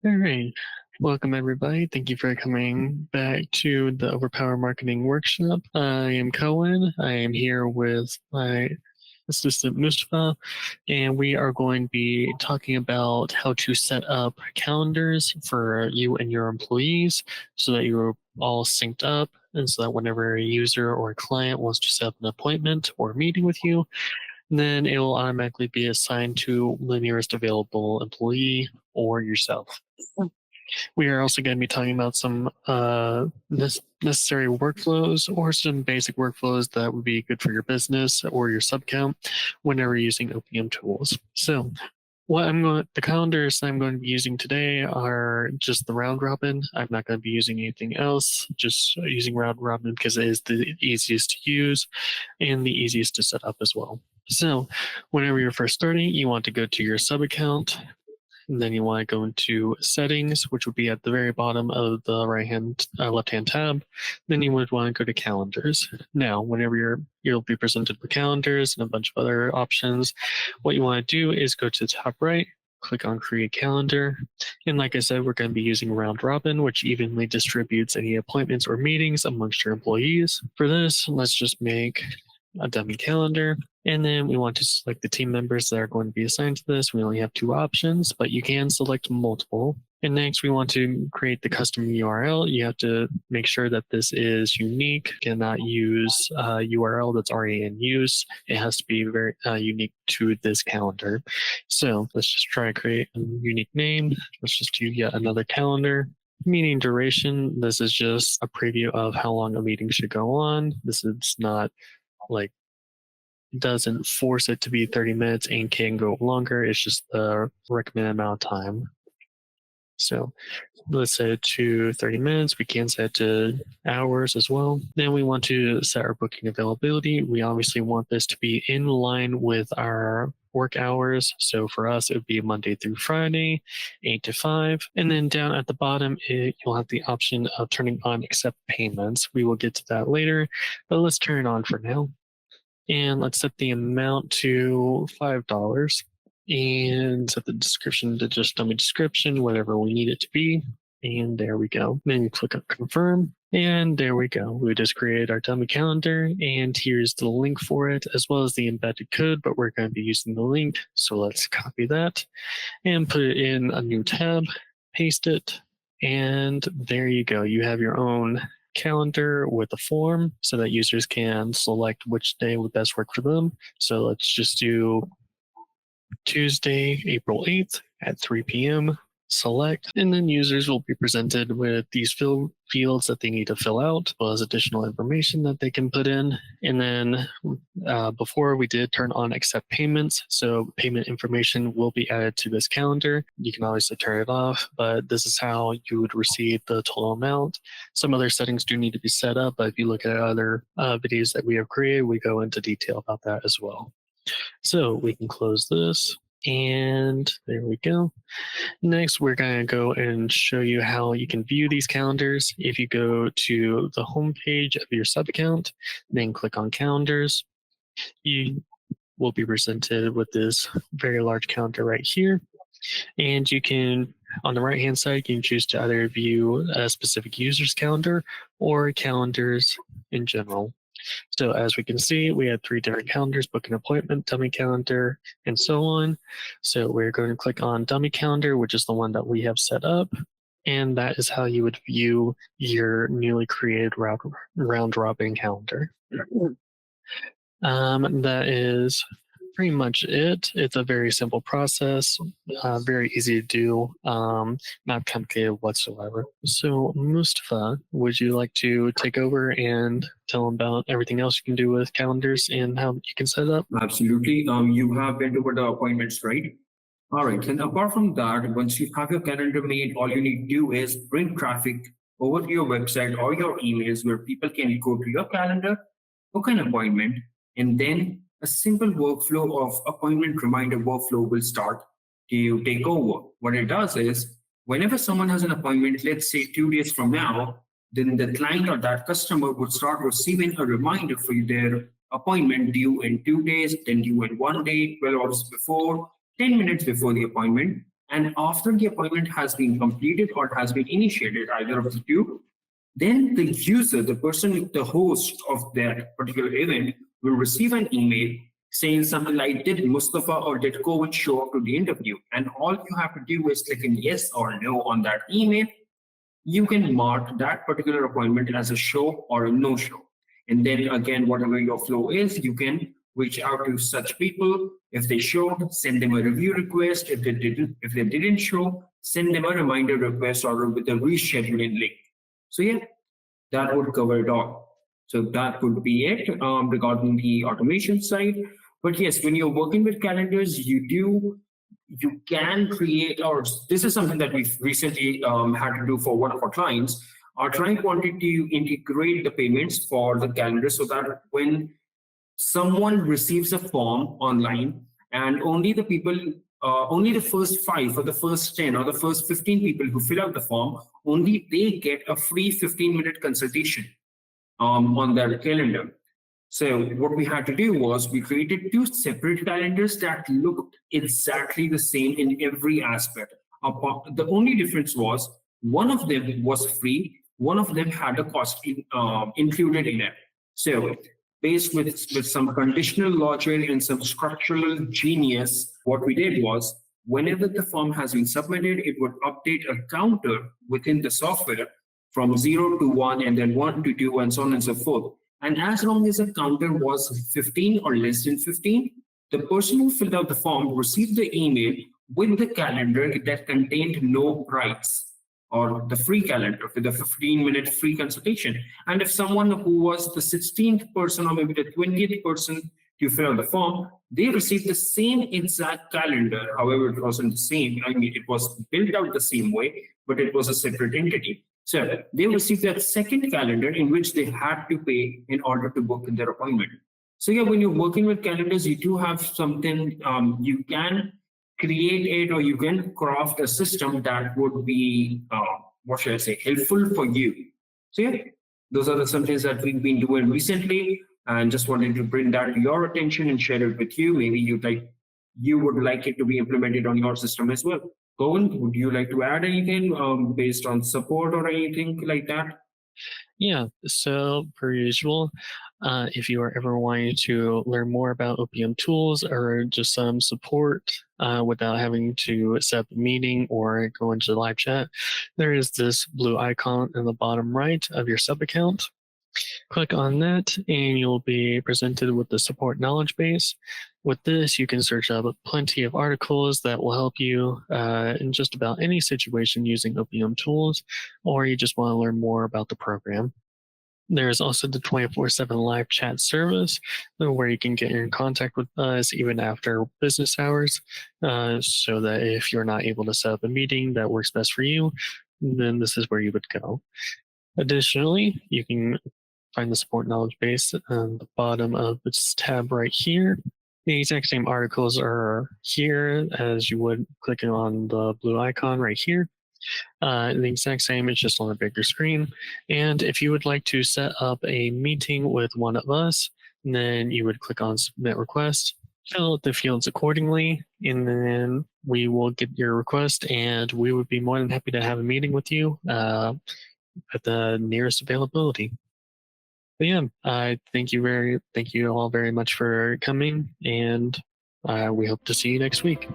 All right. Welcome, everybody. Thank you for coming back to the OverPower Marketing Workshop. I am Cohen. I am here with my assistant Mustafa, and we are going to be talking about how to set up calendars for you and your employees so that you're all synced up, and so that whenever a user or a client wants to set up an appointment or a meeting with you, then it will automatically be assigned to the nearest available employee or yourself. We are also going to be talking about some necessary workflows or some basic workflows that would be good for your business or your subcount whenever using OPM tools. So the calendars I'm going to be using today are just the round robin. I'm not going to be using anything else, just using round robin because it is the easiest to use and the easiest to set up as well. So whenever you're first starting, you want to go to your sub account, and then you want to go into settings, which would be at the very bottom of the left-hand tab. Then you would want to go to calendars. Now, whenever you'll be presented with calendars and a bunch of other options, what you want to do is go to the top right, click on create calendar. And like I said, we're going to be using round robin, which evenly distributes any appointments or meetings amongst your employees. For this, let's just make a dummy calendar. And then we want to select the team members that are going to be assigned to this. We only have 2 options, but you can select multiple. And next, we want to create the custom URL. You have to make sure that this is unique. You cannot use a URL that's already in use. It has to be very unique to this calendar. So let's just try to create a unique name. Let's just do yet another calendar. Meeting duration, this is just a preview of how long a meeting should go on. This is not like doesn't force it to be 30 minutes and can go longer. It's just the recommended amount of time. So let's set it to 30 minutes. We can set it to hours as well. Then we want to set our booking availability. We obviously want this to be in line with our work hours. So for us, it would be Monday through Friday, 8 to 5. And then down at the bottom, you'll have the option of turning on accept payments. We will get to that later, but let's turn it on for now. And let's set the amount to $5 and set the description to just dummy description, whatever we need it to be. And there we go. Then you click on confirm, and there we go. We just created our dummy calendar, and here's the link for it, as well as the embedded code, but we're going to be using the link. So let's copy that and put it in a new tab, paste it, and there you go. You have your own calendar with a form so that users can select which day would best work for them. So let's just do Tuesday, April 8th at 3 p.m. Select, and then users will be presented with these fields that they need to fill out, as well as additional information that they can put in. And then before we did turn on accept payments, so payment information will be added to this calendar. You can obviously turn it off, but this is how you would receive the total amount. Some other settings do need to be set up, but if you look at other videos that we have created, we go into detail about that as well. So we can close this. And there we go. Next, we're going to go and show you how you can view these calendars. If you go to the home page of your sub account, then click on calendars, you will be presented with this very large calendar right here. And you can, on the right hand side, you can choose to either view a specific user's calendar or calendars in general. So as we can see, we have 3 different calendars: book an appointment, dummy calendar, and so on. So we're going to click on dummy calendar, which is the one that we have set up. And that is how you would view your newly created round robin calendar. That is pretty much it. It's a very simple process, very easy to do, not complicated whatsoever. So Mustafa, would you like to take over and tell them about everything else you can do with calendars and how you can set it up? Absolutely. You have been over the appointments, right? All right. And apart from that, once you have your calendar made, all you need to do is bring traffic over to your website or your emails where people can go to your calendar, book an appointment, and then a simple workflow of appointment reminder workflow will start to take over. What it does is, whenever someone has an appointment, let's say 2 days from now, then the client or that customer would start receiving a reminder for their appointment due in 2 days, then due in 1 day, 12 hours before, 10 minutes before the appointment. And after the appointment has been completed or has been initiated, either of the two, then the user, the person, the host of that particular event will receive an email saying something like, did Mustafa or did Kovic show up to the interview? And all you have to do is click in yes or no on that email. You can mark that particular appointment as a show or a no show. And then again, whatever your flow is, you can reach out to such people. If they showed, send them a review request. If they didn't show, send them a reminder request or with a rescheduling link. So yeah, that would cover it all. So that would be it regarding the automation side. But yes, when you're working with calendars, you can create, or this is something that we've recently had to do for one of our clients. Our client wanted to integrate the payments for the calendar so that when someone receives a form online and only the people, only the first 5 or the first 10 or the first 15 people who fill out the form, only they get a free 15-minute consultation on their calendar. So what we had to do was we created 2 separate calendars that looked exactly the same in every aspect. The only difference was one of them was free, one of them had a cost included in it. So based with some conditional logic and some structural genius, what we did was whenever the form has been submitted, it would update a counter within the software from 0 to 1 and then 1 to 2 and so on and so forth. And as long as the counter was 15 or less than 15, the person who filled out the form received the email with the calendar that contained no price or the free calendar with the 15-minute free consultation. And if someone who was the 16th person or maybe the 20th person to fill out the form, they received the same exact calendar. However, it wasn't the same. I mean, it was built out the same way, but it was a separate entity. So they received that second calendar in which they had to pay in order to book their appointment. So yeah, when you're working with calendars, you do have something, you can create it or you can craft a system that would be, what should I say, helpful for you. So yeah, those are some things that we've been doing recently and just wanted to bring that to your attention and share it with you. Maybe you would like it to be implemented on your system as well. Cohen, would you like to add anything based on support or anything like that? Yeah, so per usual, if you are ever wanting to learn more about OPM tools or just some support without having to set up a meeting or go into live chat, there is this blue icon in the bottom right of your sub account. Click on that and you'll be presented with the support knowledge base. With this, you can search up plenty of articles that will help you in just about any situation using OPM tools, or you just want to learn more about the program. There's also the 24/7 live chat service where you can get in contact with us even after business hours, so that if you're not able to set up a meeting that works best for you, then this is where you would go. Additionally, you can find the support knowledge base on the bottom of this tab right here. The exact same articles are here as you would clicking on the blue icon right here. The exact same, it's just on a bigger screen. And if you would like to set up a meeting with one of us, then you would click on submit request, fill out the fields accordingly, and then we will get your request and we would be more than happy to have a meeting with you at the nearest availability. But yeah, thank you all very much for coming, and we hope to see you next week.